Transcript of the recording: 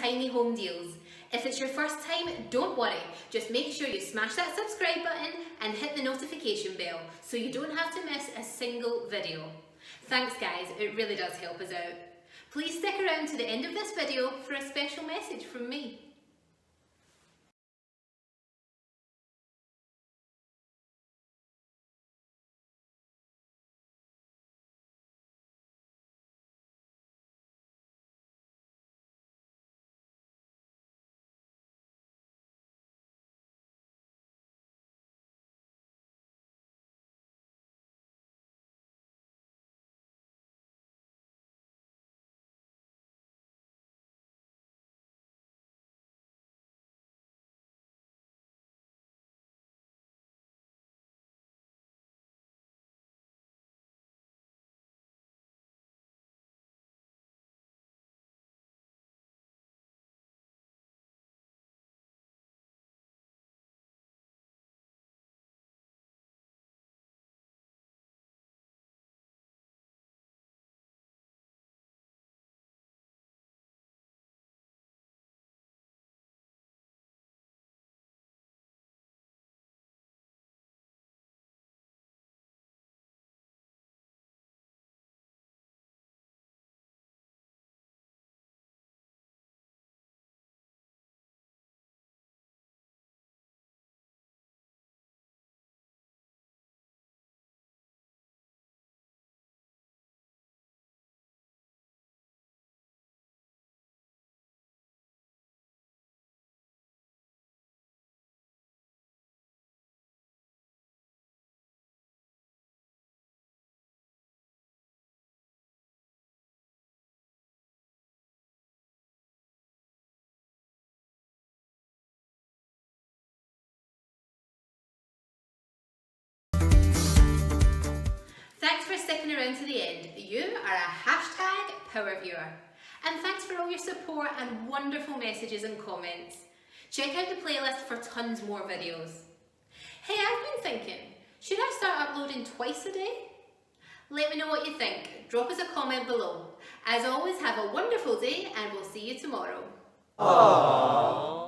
tiny home deals. If it's your first time, don't worry. Just make sure you smash that subscribe button and hit the notification bell so you don't have to miss a single video. Thanks guys, it really does help us out. Please stick around to the end of this video for a special message from me. Thanks for sticking around to the end. You are a hashtag power viewer. And thanks for all your support and wonderful messages and comments. Check out the playlist for tons more videos. Hey, I've been thinking, should I start uploading twice a day? Let me know what you think. Drop us a comment below. As always, have a wonderful day and we'll see you tomorrow. Aww.